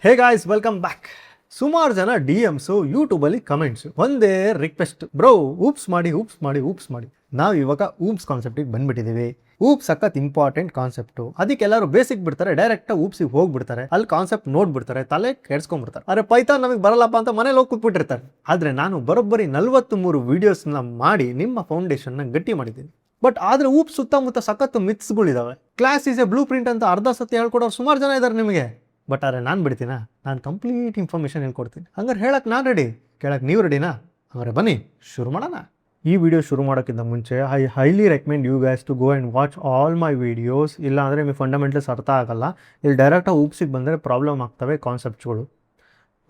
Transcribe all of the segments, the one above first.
Hey guys, welcome back. ಸುಮಾರು ಜನ DMಸು ಯೂಟ್ಯೂಬಲ್ಲಿ ಕಮೆಂಟ್ಸು ಒಂದೇ ರಿಕ್ವೆಸ್ಟ್, ಬ್ರೋ ಊಪ್ಸ್ ಮಾಡಿ. ನಾವು ಇವಾಗ ಊಪ್ಸ್ ಕಾನ್ಸೆಪ್ಟಿಗೆ ಬಂದ್ಬಿಟ್ಟಿದ್ದೀವಿ. ಊಪ್ಸ್ ಸಖತ್ ಇಂಪಾರ್ಟೆಂಟ್ ಕಾನ್ಸೆಪ್ಟು. ಅದಕ್ಕೆ ಎಲ್ಲರೂ ಬೇಸಿಕ್ ಬಿಡ್ತಾರೆ, ಡೈರೆಕ್ಟಾಗಿ ಊಪ್ಸಿಗೆ ಹೋಗ್ಬಿಡ್ತಾರೆ, ಅಲ್ಲಿ ಕಾನ್ಸೆಪ್ಟ್ ನೋಡ್ಬಿಡ್ತಾರೆ, ತಲೆ ಕೆಡ್ಸ್ಕೊಂಡ್ಬಿಡ್ತಾರೆ. ಅರೆ ಪೈಥಾನ್ ನಮಗೆ ಬರಲ್ಲಪ್ಪ ಅಂತ ಮನೇಲಿ ಹೋಗಿ ಕೂತ್ಬಿಟ್ಟಿರ್ತಾರೆ. ಆದರೆ ನಾನು ಬರೋಬ್ಬರಿ 43 ವೀಡಿಯೋಸ್ನ ಮಾಡಿ ನಿಮ್ಮ ಫೌಂಡೇಶನ್ನ ಗಟ್ಟಿ ಮಾಡಿದ್ದೀನಿ. ಬಟ್ ಆದರೆ ಊಪ್ಸ್ ಸುತ್ತಮುತ್ತ ಸಖತ್ತು ಮಿತ್ಸ್ಗಳಿದ್ದಾವೆ. Class is a blueprint ಅಂತ ಅರ್ಧ ಸತಿ ಹೇಳ್ಕೊಡೋರು ಸುಮಾರು ಜನ ಇದ್ದಾರೆ ನಿಮಗೆ. ಬಟ್ ಆದರೆ ನಾನು ಬಿಡ್ತೀನಾ? ನಾನು ಕಂಪ್ಲೀಟ್ ಇನ್ಫಾರ್ಮೇಷನ್ ಹೇಳ್ಕೊಡ್ತೀನಿ. ಹಂಗಾರೆ ಹೇಳಕ್ಕೆ ನಾನು ರೆಡಿ, ಕೇಳಕ್ಕೆ ನೀವು ರೆಡಿನಾ? ಹಂಗಾರೆ ಬನ್ನಿ ಶುರು ಮಾಡೋಣ. ಈ ವಿಡಿಯೋ ಶುರು ಮಾಡೋಕ್ಕಿಂತ ಮುಂಚೆ I highly recommend you guys to go and watch all my videos. ಇಲ್ಲ ಅಂದರೆ ನಿಮಗೆ ಫಂಡಮೆಂಟಲ್ಸ್ ಅರ್ಥ ಆಗಲ್ಲ. ಇಲ್ಲಿ ಡೈರೆಕ್ಟಾಗಿ ಊಪ್ಸಿಗೆ ಬಂದರೆ ಪ್ರಾಬ್ಲಮ್ ಆಗ್ತವೆ ಕಾನ್ಸೆಪ್ಟ್ಸ್ಗಳು.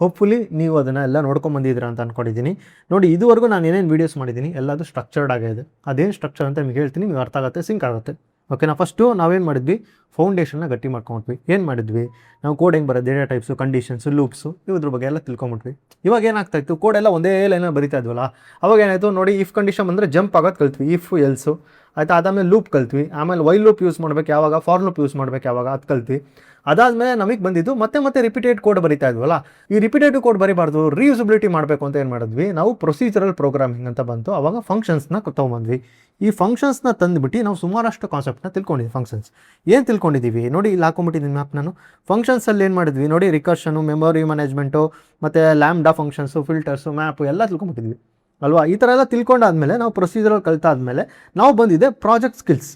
ಹೋಪ್ಫುಲಿ ನೀವು ಅದನ್ನು ಎಲ್ಲ ನೋಡ್ಕೊಂಬಂದಿದ್ದೀರಾ ಅಂತ ಅಂದ್ಕೊಂಡಿದ್ದೀನಿ. ನೋಡಿ, ಇದುವರೆಗೂ ನಾನು ಏನೇನು ವೀಡಿಯೋಸ್ ಮಾಡಿದ್ದೀನಿ ಎಲ್ಲದು ಸ್ಟ್ರಕ್ಚರ್ಡ್ ಆಗಿದೆ. ಅದೇನು ಸ್ಟ್ರಕ್ಚರ್ ಅಂತ ನಿಮಗೆ ಹೇಳ್ತೀನಿ, ನೀವು ಅರ್ಥ ಆಗುತ್ತೆ, ಸಿಂಕ್ ಆಗುತ್ತೆ. ಓಕೆನಾ? ಫಸ್ಟು ನಾವೇನು ಮಾಡಿದ್ವಿ, ಫೌಂಡೇಶನ್ನ ಗಟ್ಟಿ ಮಾಡ್ಕೊಂಡ್ವಿ. ಏನು ಮಾಡಿದ್ವಿ, ನಾವು ಕೋಡ್ ಹೆಂಗೆ ಬರೋದು, ಡೇಟಾ ಟೈಪ್ಸು, ಕಂಡೀಷನ್ಸು, ಲೂಪ್ಸು, ಇದ್ರ ಬಗ್ಗೆ ಎಲ್ಲ ತಿಳ್ಕೊಂಬಿಟ್ವಿ. ಇವಾಗ ಏನಾಗ್ತಾಯಿತ್ತು, ಕೋಡ್ ಎಲ್ಲ ಒಂದೇ ಲೈನಲ್ಲಿ ಬರಿತಾ ಇದ್ವಲ್ಲ. ಅವಾಗ ಏನಾಯಿತು ನೋಡಿ, ಇಫ್ ಕಂಡೀಷನ್ ಬಂದರೆ ಜಂಪ್ ಆಗೋದು ಕಲ್ತ್ವಿ, ಇಫ್ ಎಲ್ಸು ಆಯಿತಾ. ಅದಾದಮೇಲೆ ಲೂಪ್ ಕಲ್ತ್ವಿ, ಆಮೇಲೆ ವೈಲ್ ಲೂಪ್ ಯೂಸ್ ಮಾಡ್ಬೇಕು ಯಾವಾಗ, ಫಾರ್ ಲೂಪ್ ಯೂಸ್ ಮಾಡ್ಬೇಕು ಯಾವಾಗ, ಅದು ಕಲ್ತ್ವಿ. ಅದಾದಮೇಲೆ ನಮಗೆ ಬಂದಿದ್ದು ಮತ್ತೆ ರಿಪೀಟೆಡ್ ಕೋಡ್ ಬರಿತಾ ಇದ್ವಲ್ಲ. ಈ ರಿಪೀಟೆಡ್ ಕೋಡ್ ಬರಿಬಾರ್ದು, ರೀಯೂಸಬಿಲಿಟಿ ಮಾಡಬೇಕು ಅಂತ ಏನು ಮಾಡಿದ್ವಿ ನಾವು, ಪ್ರೊಸೀಜರಲ್ ಪ್ರೋಗ್ರಾಮಿಂಗ್ ಅಂತ ಬಂತು. ಅವಾಗ ಫಂಕ್ಷನ್ಸ್ನ ತೊಗೊಂಬಂದ್ವಿ. ಈ ಫಂಕ್ಷನ್ಸ್ನ ತಂದುಬಿಟ್ಟು ನಾವು ಸುಮಾರಷ್ಟು ಕಾನ್ಸೆಪ್ಟ್ನ ತಿಳ್ಕೊಂಡಿದ್ವಿ. ಫಂಕ್ಷನ್ಸ್ ಏನು ತಿಳ್ಕೊಂಡಿದ್ದೀವಿ ನೋಡಿ, ಇಲ್ಲಿ ಹಾಕೊಂಬಿಟ್ಟಿದ್ದೀನಿ ಮ್ಯಾಪ್ ನಾನು. ಫಂಕ್ಷನ್ಸಲ್ಲಿ ಏನು ಮಾಡಿದ್ವಿ ನೋಡಿ, ರಿಕರ್ಷನು, ಮೆಮೊರಿ ಮ್ಯಾನೇಜ್ಮೆಂಟು, ಮತ್ತು ಲ್ಯಾಂಬ್ಡಾ ಫಂಕ್ಷನ್ಸು, ಫಿಲ್ಟರ್ಸು, ಮ್ಯಾಪು ಎಲ್ಲ ತಿಳ್ಕೊಂಬಿಟ್ಟಿದ್ವಿ ಅಲ್ವಾ. ಈ ಥರ ಎಲ್ಲ ತಿಳ್ಕೊಂಡಾದ್ಮೇಲೆ ನಾವು ಪ್ರೊಸೀಜರಲ್ ಕಲ್ತಾದ್ಮೇಲೆ ನಾವು ಬಂದಿದೆ ಪ್ರಾಜೆಕ್ಟ್ ಸ್ಕಿಲ್ಸ್.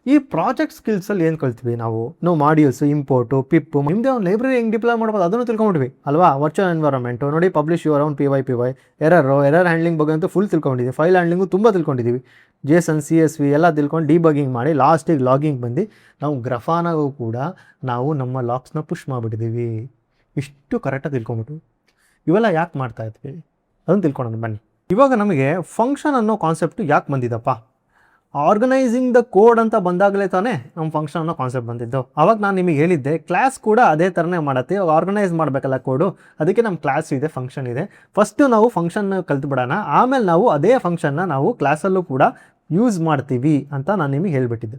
ಈ ಪ್ರಾಜೆಕ್ಟ್ ಸ್ಕಿಲ್ಸಲ್ಲಿ ಏನು ಕಲ್ತೀವಿ ನಾವು ಮಾಡ್ಯೂಲ್ಸ್, ಇಂಪೋರ್ಟು, ಪಿಪ್ಪು, ನಿಮ್ಮದೇ ಒಂದು ಲೈಬ್ರರಿ ಹೆಂಗೆ ಡಿಪ್ಲಾಯ್ ಮಾಡ್ಬೋದು ಅದನ್ನು ತಿಳ್ಕೊಂಡ್ವಿ ಅಲ್ವಾ. ವರ್ಚುವಲ್ ಎನ್ವೈರನ್ಮೆಂಟು ನೋಡಿ, publish your own P Y, error handling ಬಗ್ಗೆ ಅಂತೂ ಫುಲ್ ತಿಳ್ಕೊಂಡಿದ್ದೀವಿ. ಫೈಲ್ ಹ್ಯಾಂಡ್ಲಿಂಗು ತುಂಬ ತಿಳ್ಕೊಂಡಿದ್ದೀವಿ. JSON, CSV ಎಲ್ಲ ತಿಳ್ಕೊಂಡು ಡಿಬಗ್ಗಿಂಗ್ ಮಾಡಿ ಲಾಸ್ಟಿಗೆ ಲಾಗಿಂಗ್ ಬಂದು ನಾವು ಗ್ರಫಾನಾಗೂ ಕೂಡ ನಾವು ನಮ್ಮ ಲಾಕ್ಸ್ನ ಪುಷ್ ಮಾಡಿಬಿಟ್ಟಿದ್ದೀವಿ. ಇಷ್ಟು ಕರೆಕ್ಟಾಗಿ ತಿಳ್ಕೊಂಬಿಟ್ಟು ಇವೆಲ್ಲ ಯಾಕೆ ಮಾಡ್ತಾ ಇದ್ವಿ ಅದನ್ನು ತಿಳ್ಕೊಳ್ಳೋಣ ಬನ್ನಿ. ಇವಾಗ ನಮಗೆ ಫಂಕ್ಷನ್ ಅನ್ನೋ ಕಾನ್ಸೆಪ್ಟು ಯಾಕೆ ಬಂದಿದ್ದಪ್ಪ, ಆರ್ಗನೈಸಿಂಗ್ ದ ಕೋಡ್ ಅಂತ ಬಂದಾಗಲೇ ತಾನೇ ನಮ್ಮ ಫಂಕ್ಷನ್ ಅನ್ನೋ ಕಾನ್ಸೆಪ್ಟ್ ಬಂದಿದ್ದು. ಅವಾಗ ನಾನು ನಿಮಗೆ ಹೇಳಿದ್ದೆ, ಕ್ಲಾಸ್ ಕೂಡ ಅದೇ ಥರನೇ ಮಾಡುತ್ತೆ. ಇವಾಗ ಆರ್ಗನೈಸ್ ಮಾಡಬೇಕಲ್ಲ ಕೋಡು, ಅದಕ್ಕೆ ನಮ್ಮ ಕ್ಲಾಸ್ ಇದೆ, ಫಂಕ್ಷನ್ ಇದೆ. ಫಸ್ಟು ನಾವು ಫಂಕ್ಷನ್ ಕಲ್ತ್ಬಿಡೋಣ, ಆಮೇಲೆ ನಾವು ಅದೇ ಫಂಕ್ಷನ್ನ ನಾವು ಕ್ಲಾಸಲ್ಲೂ ಕೂಡ ಯೂಸ್ ಮಾಡ್ತೀವಿ ಅಂತ ನಾನು ನಿಮಗೆ ಹೇಳಿಬಿಟ್ಟಿದ್ದೆ.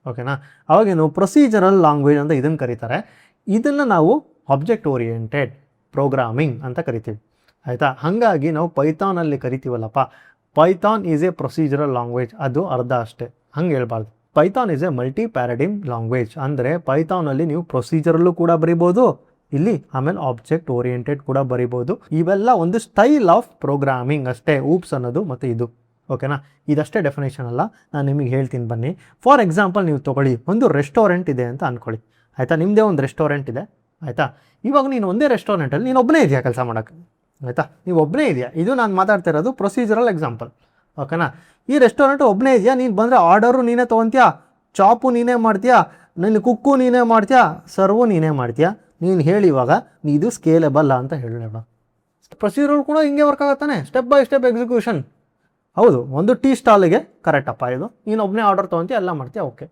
ಓಕೆನಾ? ಅವಾಗೇನು ಪ್ರೊಸೀಜರಲ್ ಲ್ಯಾಂಗ್ವೇಜ್ ಅಂತ ಇದನ್ನು ಕರೀತಾರೆ. ಇದನ್ನು ನಾವು ಆಬ್ಜೆಕ್ಟ್ ಓರಿಯೆಂಟೆಡ್ ಪ್ರೋಗ್ರಾಮಿಂಗ್ ಅಂತ ಕರಿತೀವಿ ಆಯಿತಾ. ಹಾಗಾಗಿ ನಾವು ಪೈಥಾನಲ್ಲಿ ಕರಿತೀವಲ್ಲಪ್ಪ, Python is a procedural language, ಅದು ಅರ್ಧ ಅಷ್ಟೇ, ಹಂಗೆ ಹೇಳ್ಬಾರ್ದು. Python is a multi paradigm language. ಅಂದರೆ ಪೈಥಾನಲ್ಲಿ ನೀವು ಪ್ರೊಸೀಜರಲ್ಲೂ ಕೂಡ ಬರಿಬೋದು ಇಲ್ಲಿ, ಆಮೇಲೆ ಆಬ್ಜೆಕ್ಟ್ ಓರಿಯೆಂಟೆಡ್ ಕೂಡ ಬರಿಬೋದು. ಇವೆಲ್ಲ ಒಂದು ಸ್ಟೈಲ್ ಆಫ್ ಪ್ರೋಗ್ರಾಮಿಂಗ್ ಅಷ್ಟೇ, ಊಪ್ಸ್ ಅನ್ನೋದು ಮತ್ತು ಇದು. ಓಕೆನಾ? ಇದಷ್ಟೇ ಡೆಫಿನೇಷನ್ ಅಲ್ಲ, ನಾನು ನಿಮಗೆ ಹೇಳ್ತೀನಿ ಬನ್ನಿ. ಫಾರ್ ಎಕ್ಸಾಂಪಲ್ ನೀವು ತೊಗೊಳ್ಳಿ, ಒಂದು ರೆಸ್ಟೋರೆಂಟ್ ಇದೆ ಅಂತ ಅಂದ್ಕೊಳ್ಳಿ ಆಯಿತಾ. ನಿಮ್ಮದೇ ಒಂದು ರೆಸ್ಟೋರೆಂಟ್ ಇದೆ ಆಯಿತಾ. ಇವಾಗ ನೀನು ಒಂದೇ ರೆಸ್ಟೋರೆಂಟಲ್ಲಿ ನೀನು ಒಬ್ಬನೇ ಇದೆಯಾ ಕೆಲಸ ಮಾಡೋಕ್ಕೆ ಆಯಿತಾ, ನೀವು ಒಬ್ಬನೇ ಇದೆಯಾ. ಇದು ನಾನು ಮಾತಾಡ್ತಾ ಇರೋದು ಪ್ರೊಸೀಜರಲ್ ಎಕ್ಸಾಂಪಲ್. ಓಕೆನಾ? ಈ ರೆಸ್ಟೋರೆಂಟ್ ಒಬ್ಬನೇ ಇದೆಯಾ, ನೀನು ಬಂದರೆ ಆರ್ಡರು ನೀನೇ ತೊಗೊತೀಯಾ, ಚಾಪು ನೀನೇ ಮಾಡ್ತೀಯಾ, ನಿನ್ನ ಕುಕ್ಕು ನೀನೇ ಮಾಡ್ತೀಯಾ, ಸರ್ವು ನೀನೇ ಮಾಡ್ತೀಯಾ. ನೀನು ಹೇಳಿ ಇವಾಗ ಇದು ಸ್ಕೇಲೆಬಲ್ ಅಂತ ಹೇಳೋಣ. ಪ್ರೊಸೀಜರ್ ಕೂಡ ಹಿಂಗೆ ವರ್ಕ್ ಆಗುತ್ತಾನೆ, ಸ್ಟೆಪ್ ಬೈ ಸ್ಟೆಪ್ ಎಕ್ಸಿಕ್ಯೂಷನ್. ಹೌದು, ಒಂದು ಟೀ ಸ್ಟಾಲಿಗೆ ಕರೆಕ್ಟಪ್ಪ ಇದು, ನೀನು ಒಬ್ಬನೇ ಆರ್ಡರ್ ತೊಗೊತೀಯ, ಎಲ್ಲ ಮಾಡ್ತೀಯಾ, ಓಕೆ.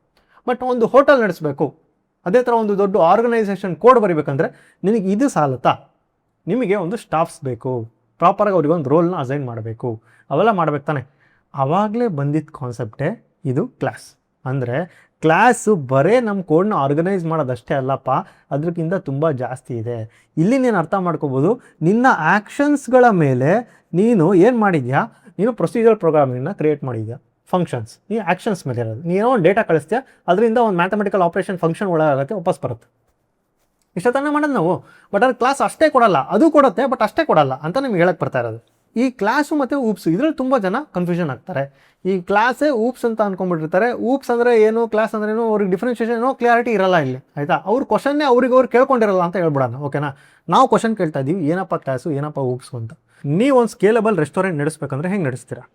ಬಟ್ ಒಂದು ಹೋಟೆಲ್ ನಡೆಸಬೇಕು, ಅದೇ ಥರ ಒಂದು ದೊಡ್ಡ ಆರ್ಗನೈಸೇಷನ್ ಕೋಡ್ ಬರೀಬೇಕಂದ್ರೆ ನಿನಗೆ ಇದು ಸಾಲುತ್ತಾ? ನಿಮಗೆ ಒಂದು ಸ್ಟಾಫ್ಸ್ ಬೇಕು, ಪ್ರಾಪರಾಗಿ ಅವ್ರಿಗೆ ಒಂದು ರೋಲ್ನ ಅಸೈನ್ ಮಾಡಬೇಕು, ಅವೆಲ್ಲ ಮಾಡ್ಬೇಕು ತಾನೆ. ಆವಾಗಲೇ ಬಂದಿದ್ದ ಕಾನ್ಸೆಪ್ಟೇ ಇದು ಕ್ಲಾಸ್. ಅಂದರೆ ಕ್ಲಾಸು ಬರೇ ನಮ್ಮ ಕೋಡ್ನ ಆರ್ಗನೈಸ್ ಮಾಡೋದಷ್ಟೇ ಅಲ್ಲಪ್ಪ, ಅದಕ್ಕಿಂತ ತುಂಬ ಜಾಸ್ತಿ ಇದೆ. ಇಲ್ಲಿ ನೀನು ಅರ್ಥ ಮಾಡ್ಕೋಬೋದು, ನಿನ್ನ ಆ್ಯಕ್ಷನ್ಸ್ಗಳ ಮೇಲೆ ನೀನು ಏನು ಮಾಡಿದ್ಯಾ, ನೀನು ಪ್ರೊಸೀಜರ್ ಪ್ರೋಗ್ರಾಮಿಂಗ್ನ ಕ್ರಿಯೇಟ್ ಮಾಡಿದ್ಯಾ. ಫಂಕ್ಷನ್ಸ್ ಈ ಆ್ಯಕ್ಷನ್ಸ್ ಮೇಲೆ ಇರೋದು. ನೀನೋ ಒಂದು ಡೇಟಾ ಕಳಿಸ್ತೀಯಾ, ಅದರಿಂದ ಒಂದು ಮ್ಯಾಥಮೆಟಿಕಲ್ ಆಪ್ರೇಷನ್ ಫಂಕ್ಷನ್ ಒಳಗಾಗುತ್ತೆ, ವಾಪಸ್ ಬರುತ್ತೆ. ಇಷ್ಟೊತ್ತನೇ ಮಾಡೋದು ನಾವು. ಬಟ್ ಅದು ಕ್ಲಾಸ್ ಅಷ್ಟೇ ಕೊಡಲ್ಲ, ಅದು ಕೊಡುತ್ತೆ ಬಟ್ ಅಷ್ಟೇ ಕೊಡಲ್ಲ ಅಂತ ನಿಮ್ಗೆ ಹೇಳಕ್ಕೆ ಬರ್ತಾ ಇರೋದು. ಈ ಕ್ಲಾಸು ಮತ್ತು ಊಪ್ಸು ಇದರಲ್ಲಿ ತುಂಬ ಜನ ಕನ್ಫ್ಯೂಷನ್ ಆಗ್ತಾರೆ. ಈ ಕ್ಲಾಸೇ ಊಪ್ಸ್ ಅಂತ ಅಂದ್ಕೊಂಡ್ಬಿಟ್ಟಿರ್ತಾರೆ. ಊಪ್ಸ್ ಅಂದರೆ ಏನು, ಕ್ಲಾಸ್ ಅಂದ್ರೆ ಏನು, ಅವ್ರಿಗೆ ಡಿಫ್ರೆನ್ಷಿಯೇಷನ್ ಏನೋ ಕ್ಲಿಯಾರಿಟಿ ಇರಲ್ಲ ಇಲ್ಲಿ ಆಯಿತಾ. ಅವ್ರ ಕ್ವಶನ್ನೇ ಅವ್ರು ಕೇಳ್ಕೊಂಡಿರಲ್ಲ ಅಂತ ಹೇಳ್ಬಿಡೋಣ. ಓಕೆನಾ? ನಾವು ಕ್ವಶನ್ ಕೇಳ್ತಾ ಇದ್ದೀವಿ, ಏನಪ್ಪ ಕ್ಲಾಸು, ಏನಪ್ಪ ಊಪ್ಸು ಅಂತ. ನೀವು ಒಂದು ಸ್ಕೇಲೆಬಲ್ ರೆಸ್ಟೋರೆಂಟ್ ನಡೆಸ್ಬೇಕಂದ್ರೆ ಹೆಂಗೆ ನಡೆಸ್ತೀರಾ?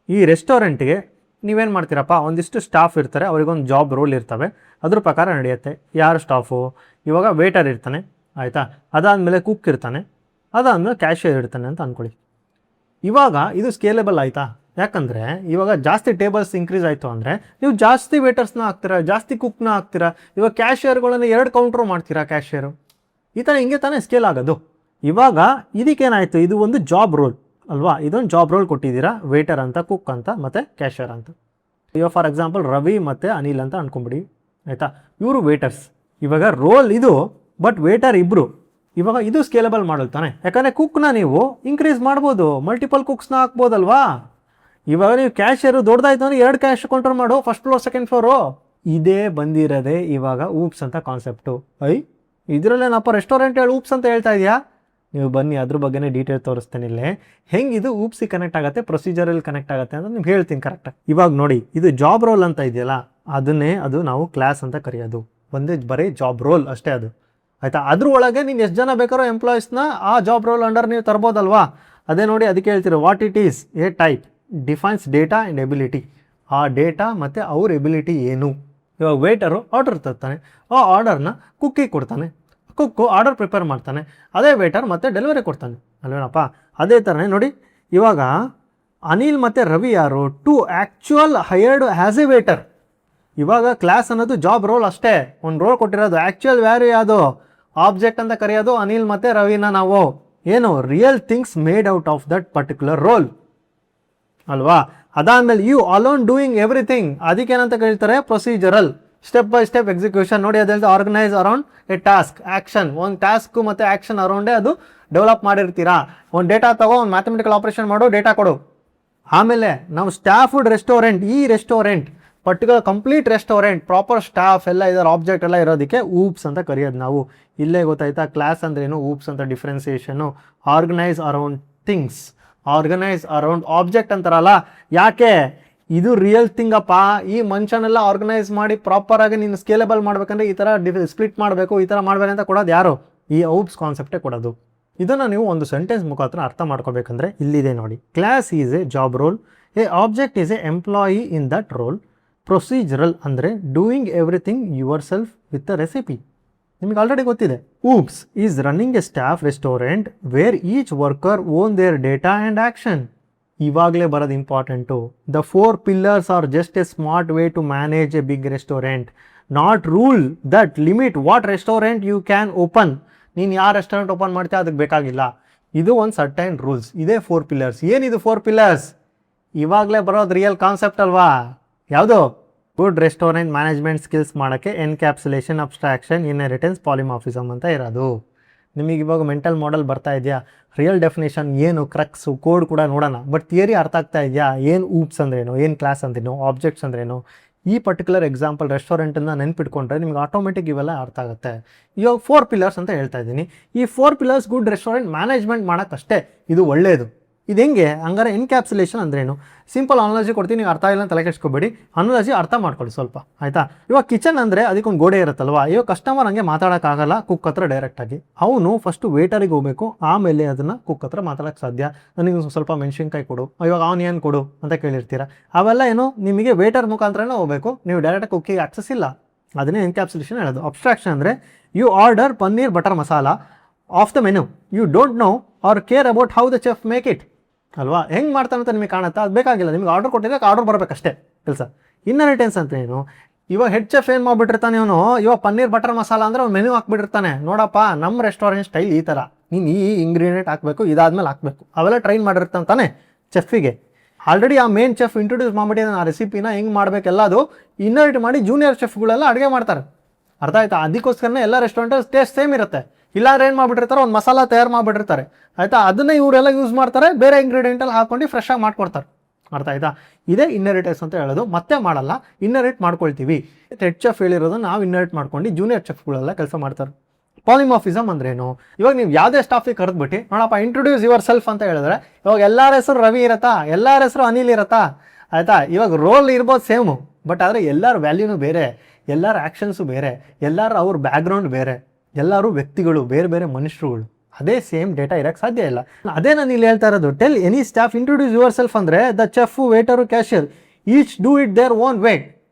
ಈ ರೆಸ್ಟೋರೆಂಟ್ಗೆ ನೀವೇನು ಮಾಡ್ತೀರಪ್ಪ, ಒಂದಿಷ್ಟು ಸ್ಟಾಫ್ ಇರ್ತಾರೆ, ಅವ್ರಿಗೊಂದು ಜಾಬ್ ರೋಲ್ ಇರ್ತವೆ, ಅದ್ರ ಪ್ರಕಾರ ನಡೆಯುತ್ತೆ. ಯಾರು ಸ್ಟಾಫು, ಇವಾಗ ವೇಟರ್ ಇರ್ತಾನೆ ಆಯಿತಾ, ಅದಾದಮೇಲೆ ಕುಕ್ ಇರ್ತಾನೆ, ಅದಾದಮೇಲೆ ಕ್ಯಾಶಿಯರ್ ಇರ್ತಾನೆ ಅಂತ ಅಂದ್ಕೊಳ್ಳಿ. ಇವಾಗ ಇದು ಸ್ಕೇಲೆಬಲ್ ಆಯಿತಾ? ಯಾಕಂದರೆ ಇವಾಗ ಜಾಸ್ತಿ ಟೇಬಲ್ಸ್ ಇನ್ಕ್ರೀಸ್ ಆಯಿತು ಅಂದರೆ ನೀವು ಜಾಸ್ತಿ ವೇಟರ್ಸ್ನ ಹಾಕ್ತೀರಾ, ಜಾಸ್ತಿ ಕುಕ್ನ ಹಾಕ್ತೀರಾ. ಇವಾಗ ಕ್ಯಾಶಿಯರ್ಗಳನ್ನು 2 ಕೌಂಟ್ರು ಮಾಡ್ತೀರಾ ಕ್ಯಾಶಿಯರು. ಈ ಥರ ಹಿಂಗೆ ತಾನೇ ಸ್ಕೇಲ್ ಆಗೋದು. ಇವಾಗ ಇದಕ್ಕೇನಾಯಿತು, ಇದು ಒಂದು ಜಾಬ್ ರೋಲ್ ಅಲ್ವಾ, ಇದೊಂದು ಜಾಬ್ ರೋಲ್ ಕೊಟ್ಟಿದ್ದೀರಾ, ವೇಟರ್ ಅಂತ, ಕುಕ್ ಅಂತ ಮತ್ತು ಕ್ಯಾಶಿಯರ್ ಅಂತ. ಇವಾಗ ಫಾರ್ ಎಕ್ಸಾಂಪಲ್ ರವಿ ಮತ್ತು ಅನಿಲ್ ಅಂತ ಅಂದ್ಕೊಂಬಿಡಿ ಆಯಿತಾ. ಇವರು ವೇಟರ್ಸ್. ಇವಾಗ ರೋಲ್ ಇದು ಬಟ್ ವೇಟರ್ ಇಬ್ಬರು. ಇವಾಗ ಇದು ಸ್ಕೇಲಬಲ್ ಮಾಡಲ್ ತಾನೆ, ಯಾಕಂದರೆ ಕುಕ್ನ ನೀವು ಇನ್ಕ್ರೀಸ್ ಮಾಡ್ಬೋದು, ಮಲ್ಟಿಪಲ್ ಕುಕ್ಸ್ನ ಹಾಕ್ಬೋದಲ್ವಾ. ಇವಾಗ ನೀವು ಕ್ಯಾಶಿಯರು ದೊಡ್ಡದಾಯ್ತು ಅಂದರೆ 2 ಕ್ಯಾಶ್ ಕಂಟ್ರೋಲ್ ಮಾಡು, ಫಸ್ಟ್ ಫ್ಲೋರ್ ಸೆಕೆಂಡ್ ಫ್ಲೋರು. ಇದೇ ಬಂದಿರೋದೇ ಇವಾಗ ಊಪ್ಸ್ ಅಂತ ಕಾನ್ಸೆಪ್ಟು. ಇದರಲ್ಲೇನಪ್ಪ ರೆಸ್ಟೋರೆಂಟ್ ಹೇಳಿ ಊಪ್ಸ್ ಅಂತ ಹೇಳ್ತಾ ಇದೆಯಾ? ನೀವು ಬನ್ನಿ ಅದ್ರ ಬಗ್ಗೆನೇ ಡೀಟೇಲ್ ತೋರಿಸ್ತೇನೆ ಇಲ್ಲೇ. ಹೆಂಗೆ ಇದು ಊಪ್ಸಿಗೆ ಕನೆಕ್ಟ್ ಆಗುತ್ತೆ, ಪ್ರೊಸೀಜರಲ್ಲಿ ಕನೆಕ್ಟ್ ಆಗುತ್ತೆ ಅಂತ ನಿಮ್ಗೆ ಹೇಳ್ತೀನಿ ಕರೆಕ್ಟಾಗಿ. ಇವಾಗ ನೋಡಿ, ಇದು ಜಾಬ್ ರೋಲ್ ಅಂತ ಇದೆಯಲ್ಲ, ಅದು ನಾವು ಕ್ಲಾಸ್ ಅಂತ ಕರೆಯೋದು. ಬರೀ ಜಾಬ್ ರೋಲ್ ಅಷ್ಟೇ ಅದು, ಆಯಿತಾ. ಅದ್ರ ಒಳಗೆ ನೀನು ಎಷ್ಟು ಜನ ಬೇಕಾರೋ ಎಂಪ್ಲಾಯೀಸ್ನ ಆ ಜಾಬ್ ರೋಲ್ ಅಂಡರ್ ನೀವು ತರ್ಬೋದಲ್ವಾ. ಅದೇ ನೋಡಿ, ಅದಕ್ಕೆ ಹೇಳ್ತೀರ what it is A type defines data and ability. ಆ ಡೇಟಾ ಮತ್ತು ಅವ್ರ ಎಬಿಲಿಟಿ ಏನು. ಇವಾಗ ವೇಟರು ಆರ್ಡರ್ ತರ್ತಾನೆ, ಆ ಆರ್ಡರ್ನ ಕುಕ್ಕಿಗೆ ಕೊಡ್ತಾನೆ, ಕುಕ್ಕು ಆರ್ಡರ್ ಪ್ರಿಪೇರ್ ಮಾಡ್ತಾನೆ, ಅದೇ ವೇಟರ್ ಮತ್ತೆ ಡೆಲಿವರಿ ಕೊಡ್ತಾನೆ ಅಲ್ವೇನಪ್ಪ. ಅದೇ ಥರನೇ ನೋಡಿ, ಇವಾಗ ಅನಿಲ್ ಮತ್ತು ರವಿ ಯಾರು, 2 actual hired as a waiter. ಇವಾಗ ಕ್ಲಾಸ್ ಅನ್ನೋದು ಜಾಬ್ ರೋಲ್ ಅಷ್ಟೇ, ಒಂದು ರೋಲ್ ಕೊಟ್ಟಿರೋದು. ಆ್ಯಕ್ಚುಯಲ್ ವ್ಯಾಲ್ಯೂ ಯಾವುದು, ಆಬ್ಜೆಕ್ಟ್ ಅಂತ ಕರೆಯೋದು ಅನಿಲ್ ಮತ್ತು ರವಿನ ನಾವು. ಏನು, real things made out of that particular role ಅಲ್ವಾ. ಅದಾದಮೇಲೆ ಯು ಅಲೋನ್ ಡೂಯಿಂಗ್ ಎವ್ರಿಥಿಂಗ್, ಅದಕ್ಕೇನಂತ ಕೇಳ್ತಾರೆ procedural, step by step execution. ನೋಡಿ, ಅದೆಲ್ಲ organise around a task action. ಒಂದು ಟಾಸ್ಕು ಮತ್ತು ಆ್ಯಕ್ಷನ್ ಅರೌಂಡೇ ಅದು ಡೆವಲಪ್ ಮಾಡಿರ್ತೀರಾ. ಒಂದು ಡೇಟಾ ತಗೋ, ಒಂದು ಮ್ಯಾಥಮೆಟಿಕಲ್ ಆಪರೇಷನ್ ಮಾಡು, ಡೇಟಾ ಕೊಡು. ಆಮೇಲೆ ನಾವು ಸ್ಟಾಫ್ಡ್ ರೆಸ್ಟೋರೆಂಟ್, ಈ restaurant particular complete restaurant, proper staff ಎಲ್ಲ ಇದ್ದಾರೆ, ಆಬ್ಜೆಕ್ಟ್ ಎಲ್ಲ ಇರೋದಕ್ಕೆ ಊಪ್ಸ್ ಅಂತ ಕರೆಯೋದು ನಾವು. ಇಲ್ಲೇ ಗೊತ್ತಾಯ್ತಾ ಕ್ಲಾಸ್ ಅಂದ್ರೇನು, ಊಪ್ಸ್ ಅಂತ differentiation. Organise around things, organise around object ಅಂತಾರಲ್ಲ. ಯಾಕೆ, ಇದು ರಿಯಲ್ ಥಿಂಗ್ ಅಪ್ಪ. ಈ ಮನುಷ್ಯನೆಲ್ಲ ಆರ್ಗನೈಸ್ ಮಾಡಿ ಪ್ರಾಪರಾಗಿ ನೀನು ಸ್ಕೇಲೆಬಲ್ ಮಾಡಬೇಕಂದ್ರೆ ಈ ಥರ ಸ್ಪ್ಲಿಟ್ ಮಾಡಬೇಕು, ಈ ಥರ ಮಾಡಬೇಕಂತ ಕೊಡೋದು ಯಾರು, ಈ ಊಪ್ಸ್ ಕಾನ್ಸೆಪ್ಟೇ ಕೊಡೋದು. ಇದನ್ನು ನೀವು ಒಂದು ಸೆಂಟೆನ್ಸ್ ಮುಖಾಂತರ ಅರ್ಥ ಮಾಡ್ಕೋಬೇಕಂದ್ರೆ ಇಲ್ಲಿದೆ ನೋಡಿ. Class is a job role, a object is a employee in that role. Procedural ಅಂದರೆ doing everything yourself with a recipe. ನಿಮಗೆ ಆಲ್ರೆಡಿ ಗೊತ್ತಿದೆ. OOPS is running a staff restaurant where each worker own their data and action. ಇವಾಗಲೇ ಬರೋದು important. The 4 pillars are just a smart way to manage a big restaurant, not rule that limit what restaurant you can open. ನೀನು ಯಾವ restaurant open ಮಾಡ್ತೀಯ ಅದಕ್ಕೆ ಬೇಕಾಗಿಲ್ಲ. ಇದು ಒಂದು certain rules. ಇದೇ 4 pillars. ಏನಿದು 4 pillars? ಇವಾಗಲೇ ಬರೋದು ರಿಯಲ್ ಕಾನ್ಸೆಪ್ಟ್ ಅಲ್ವಾ. ಯಾವುದು, ಗುಡ್ ರೆಸ್ಟೋರೆಂಟ್ ಮ್ಯಾನೇಜ್ಮೆಂಟ್ ಸ್ಕಿಲ್ಸ್ ಮಾಡೋಕ್ಕೆ ಎನ್ಕ್ಯಾಪ್ಸುಲೇಷನ್, ಅಬ್ಸ್ಟ್ರಾಕ್ಷನ್, ಇನ್ಹೆರಿಟೆನ್ಸ್, ಪಾಲಿಮಾರ್ಫಿಸಮ್ ಅಂತ ಇರೋದು. ನಿಮಗೆ ಇವಾಗ ಮೆಂಟಲ್ ಮಾಡೆಲ್ ಬರ್ತಾ ಇದೆಯಾ, ರಿಯಲ್ ಡೆಫಿನೇಷನ್ ಏನು, ಕ್ರಕ್ಸು ಕೋಡ್ ಕೂಡ ನೋಡೋಣ. ಬಟ್ ಥಿಯರಿ ಅರ್ಥ ಆಗ್ತಾ ಇದೆಯಾ, ಏನು ಊಪ್ಸ್ ಅಂದ್ರೇನು, ಏನು ಕ್ಲಾಸ್ ಅಂದ್ರೇನು, ಆಬ್ಜೆಕ್ಟ್ಸ್ ಅಂದ್ರೇನು. ಈ ಪರ್ಟಿಕ್ಯುಲರ್ ಎಕ್ಸಾಂಪಲ್ ರೆಸ್ಟೋರೆಂಟನ್ನು ನೆನ್ಪಿಟ್ಕೊಂಡ್ರೆ ನಿಮ್ಗೆ ಆಟೋಮೆಟಿಕ್ ಇವೆಲ್ಲ ಅರ್ಥ ಆಗುತ್ತೆ. ಇವಾಗ 4 pillars ಅಂತ ಹೇಳ್ತಾ ಇದ್ದೀನಿ. ಈ 4 pillars ಗುಡ್ ರೆಸ್ಟೋರೆಂಟ್ ಮ್ಯಾನೇಜ್ಮೆಂಟ್ ಮಾಡೋಕ್ಕಷ್ಟೇ ಇದು ಒಳ್ಳೆಯದು. ಇದು ಹೆಂಗೆ ಹಂಗಾರೆ, ಎನ್ಕ್ಯಾಪ್ಸುಲೇಷನ್ ಅಂದ್ರೇನು, ಸಿಂಪಲ್ ಅನಾಲಜಿ ಕೊಡ್ತೀನಿ, ನೀವು ಅರ್ಥ ಇಲ್ಲ ಅಂತ ತಲೆ ಕೆಡಿಸ್ಕೋಬೇಡಿ, ಅನಾಲಜಿ ಅರ್ಥ ಮಾಡ್ಕೊಳ್ಳಿ ಸ್ವಲ್ಪ, ಆಯಿತಾ. ಇವಾಗ ಕಿಚನ್ ಅಂದರೆ ಅದಕ್ಕೊಂದು ಗೋಡೆ ಇರುತ್ತಲ್ವ. ಇವಾಗ ಕಸ್ಟಮರ್ ಹಂಗೆ ಮಾತಾಡೋಕ್ಕಾಗಲ್ಲ ಕುಕ್ ಹತ್ರ ಡೈರೆಕ್ಟಾಗಿ. ಅವನು ಫಸ್ಟು ವೇಟರಿಗೆ ಹೋಗಬೇಕು, ಆಮೇಲೆ ಅದನ್ನು ಕುಕ್ ಹತ್ರ ಮಾತಾಡೋಕ್ಕೆ ಸಾಧ್ಯ. ನನಗೆ ಸ್ವಲ್ಪ ಮೆಣಸಿನ್ಕಾಯಿ ಕೊಡು, ಇವಾಗ ಆನಿಯನ್ ಕೊಡು ಅಂತ ಕೇಳಿರ್ತೀರ. ಅವೆಲ್ಲ ಏನು ನಿಮಗೆ ವೇಟರ್ ಮುಖಾಂತರನೇ ಹೋಗಬೇಕು, ನೀವು ಡೈರೆಕ್ಟಾಗಿ ಕುಕ್ಕಿಗೆ ಆಕ್ಸಸ್ ಇಲ್ಲ. ಅದನ್ನೇ ಎನ್ಕ್ಯಾಪ್ಸುಲೇಷನ್ ಹೇಳೋದು. ಅಬ್ಸ್ಟ್ರಾಕ್ಷನ್ ಅಂದರೆ you order paneer butter masala off the menu, you don't know or care about how the chef make it ಅಲ್ವಾ. ಹೆಂಗೆ ಮಾಡ್ತಾನಂತ ನಿಮಗೆ ಕಾಣುತ್ತಾ, ಅದು ಬೇಕಾಗಿಲ್ಲ. ನಿಮ್ಗೆ ಆರ್ಡರ್ ಕೊಟ್ಟಿದ್ರೆ ಆರ್ಡರ್ ಬರಬೇಕಷ್ಟೇ ಕೆಲಸ. ಇನ್ಹೆರಿಟೆನ್ಸ್ ಅಂತ ಏನು, ಇವಾಗ ಹೆಡ್ ಚೆಫ್ ಏನು ಮಾಡ್ಬಿಟ್ಟಿರ್ತಾನೆ ಇವನು, ಇವಾಗ ಪನ್ನೀರ್ ಬಟರ್ ಮಸಾಲ ಅಂದರೆ ಅವ್ನು ಮೆನು ಹಾಕ್ಬಿಟ್ಟಿರ್ತಾನೆ. ನೋಡಪ್ಪ ನಮ್ಮ ರೆಸ್ಟೋರೆಂಟ್ ಸ್ಟೈಲ್ ಈ ಥರ, ನೀನು ಈ ಇಂಗ್ರೀಡಿಯೆಂಟ್ ಹಾಕಬೇಕು, ಇದಾದ್ಮೇಲೆ ಹಾಕಬೇಕು, ಅವೆಲ್ಲ ಟ್ರೈನ್ ಮಾಡಿರ್ತಾನೆ ತಾನೆ ಚೆಫಿಗೆ. ಆಲ್ರೆಡಿ ಆ ಮೇನ್ ಚೆಫ್ ಇಂಟ್ರೊಡ್ಯೂಸ್ ಮಾಡಿಬಿಟ್ಟು ಆ ರೆಸಿಪಿನ ಹೆಂಗೆ ಮಾಡಬೇಕೆಲ್ಲ ಅದು ಇನ್ಹೆರಿಟ್ ಮಾಡಿ ಜೂನಿಯರ್ ಚೆಫ್ಗಳೆಲ್ಲ ಅಡುಗೆ ಮಾಡ್ತಾರೆ. ಅರ್ಥ ಆಯ್ತಾ. ಅದಕ್ಕೋಸ್ಕರನೇ ಎಲ್ಲ ರೆಸ್ಟೋರೆಂಟಲ್ಲಿ ಟೇಸ್ಟ್ ಸೇಮ್ ಇರುತ್ತೆ. ಇಲ್ಲಾಂದ್ರೆ ಏನು ಮಾಡಿಬಿಟ್ಟಿರ್ತಾರೆ, ಒಂದು ಮಸಾಲ ತಯಾರು ಮಾಡಿಬಿಟ್ಟಿರ್ತಾರೆ, ಆಯಿತಾ. ಅದನ್ನೇ ಇವರೆಲ್ಲ ಯೂಸ್ ಮಾಡ್ತಾರೆ, ಬೇರೆ ಇಂಗ್ರೀಡಿಯೆಂಟಲ್ಲಿ ಹಾಕೊಂಡು ಫ್ರೆಶಾಗಿ ಮಾಡ್ಕೊಡ್ತಾರೆ. ಅರ್ಥ ಆಯ್ತಾ. ಇದೇ ಇನ್ನೆರಿಟೆನ್ಸ್ ಅಂತ ಹೇಳೋದು. ಮತ್ತೆ ಮಾಡಲ್ಲ, ಇನ್ನೆರಿಟ್ ಮಾಡ್ಕೊಳ್ತೀವಿ. ಹೆಡ್ ಚೆಫ್ ಹೇಳಿರೋದನ್ನ ನಾವು ಇನ್ನೆರಿಟ್ ಮಾಡ್ಕೊಂಡು ಜೂನಿಯರ್ ಚೆಫ್ಗಳೆಲ್ಲ ಕೆಲಸ ಮಾಡ್ತಾರೆ. ಪಾಲಿಮಾರ್ಫಿಸಮ್ ಅಂದ್ರೇನು, ಇವಾಗ ನೀವು ಯಾವುದೇ ಸ್ಟಾಫಿಗೆ ಕರೆದ್ಬಿಟ್ಟು ನೋಡಪ್ಪ ಇಂಟ್ರೊಡ್ಯೂಸ್ ಯುವರ್ ಸೆಲ್ಫ್ ಅಂತ ಹೇಳಿದ್ರೆ, ಇವಾಗ ಎಲ್ಲರ ಹೆಸರು ರವಿ ಇರತ್ತಾ, ಎಲ್ಲರ ಹೆಸರು ಅನಿಲ್ ಇರತ್ತಾ, ಆಯಿತಾ. ಇವಾಗ ರೋಲ್ ಇರ್ಬೋದು ಸೇಮು, ಬಟ್ ಆದರೆ ಎಲ್ಲರ ವ್ಯಾಲ್ಯೂನು ಬೇರೆ, ಎಲ್ಲರ ಆ್ಯಕ್ಷನ್ಸು ಬೇರೆ, ಎಲ್ಲರ ಅವ್ರ ಬ್ಯಾಕ್ಗ್ರೌಂಡ್ ಬೇರೆ, ಎಲ್ಲರೂ ವ್ಯಕ್ತಿಗಳು, ಬೇರೆ ಬೇರೆ ಮನುಷ್ಯರುಗಳು. ಅದೇ ಸೇಮ್ ಡೇಟಾ ಇರೋಕ್ಕೆ ಸಾಧ್ಯ ಇಲ್ಲ. ಅದೇ ನಾನು ಇಲ್ಲಿ ಹೇಳ್ತಾ ಇರೋದು. Tell any staff introduce yourself ಅಂದರೆ the chef, waiter, cashier each do it their own way,